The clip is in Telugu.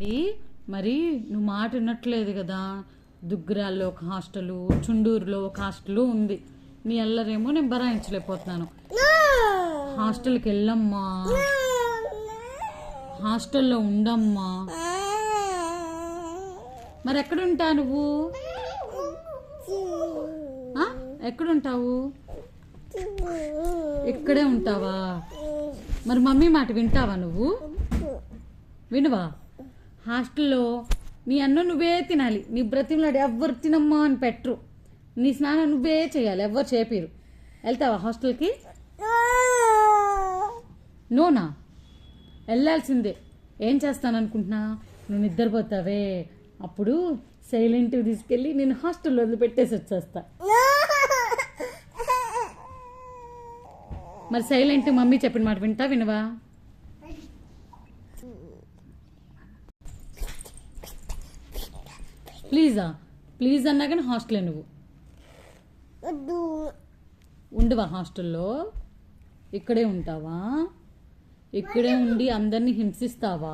ఏంటి మరి నువ్వు మాట వినట్లేదు కదా. దుగ్గరాల్లో ఒక హాస్టలు, చుండూరులో ఒక హాస్టలు ఉంది. నీ అల్లరేమో నేను భరాయించలేకపోతున్నాను. హాస్టల్కి వెళ్ళమ్మా, హాస్టల్లో ఉండమ్మా. మరి ఎక్కడుంటా నువ్వు? ఎక్కడుంటావు? ఇక్కడే ఉంటావా? మరి మమ్మీ మాట వింటావా నువ్వు? వినువా? హాస్టల్లో నీ అన్నం నువ్వే తినాలి. నీ బ్రతిమలాడు ఎవ్వరు తినమ్మా అని పెట్టరు. నీ స్నానం నువ్వే చేయాలి, ఎవ్వరు చేపిరు. వెళ్తావా హాస్టల్కి? నోనా? వెళ్ళాల్సిందే. ఏం చేస్తాననుకుంటున్నా? నువ్వు నిద్రపోతావే, అప్పుడు సైలెంట్గా తీసుకెళ్ళి నేను హాస్టల్లో వదిలిపెట్టేసి వచ్చేస్తా. మరి సైలెంట్ మమ్మీ చెప్పిన మాట వింటా వినవా? ప్లీజ్ అన్నా కానీ హాస్టలే. నువ్వు ఉండవా హాస్టల్లో? ఇక్కడే ఉంటావా? ఇక్కడే ఉండి అందరినీ హింసిస్తావా?